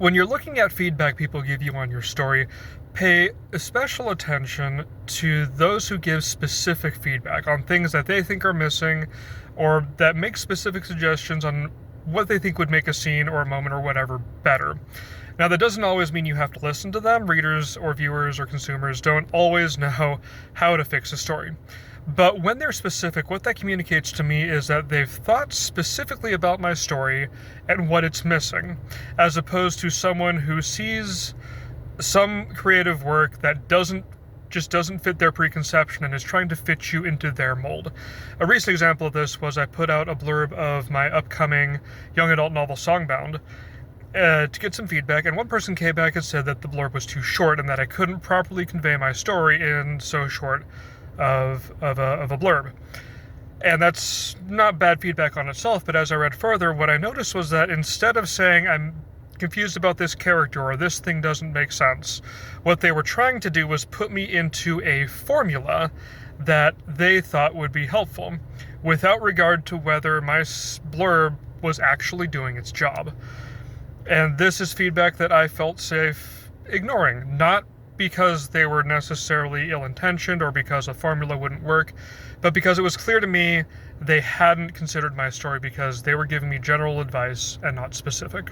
When you're looking at feedback people give you on your story, pay special attention to those who give specific feedback on things that they think are missing, or that make specific suggestions on what they think would make a scene or a moment or whatever better. Now, that doesn't always mean you have to listen to them. Readers or viewers or consumers don't always know how to fix a story. But when they're specific, what that communicates to me is that they've thought specifically about my story and what it's missing, as opposed to someone who sees some creative work that doesn't fit their preconception and is trying to fit you into their mold. A recent example of this was I put out a blurb of my upcoming young adult novel Songbound to get some feedback, and one person came back and said that the blurb was too short and that I couldn't properly convey my story in so short of a blurb. And that's not bad feedback on itself, but as I read further, what I noticed was that instead of saying I'm confused about this character or this thing doesn't make sense, what they were trying to do was put me into a formula that they thought would be helpful, without regard to whether my blurb was actually doing its job. And this is feedback that I felt safe ignoring, not because they were necessarily ill-intentioned or because a formula wouldn't work, but because it was clear to me they hadn't considered my story because they were giving me general advice and not specific.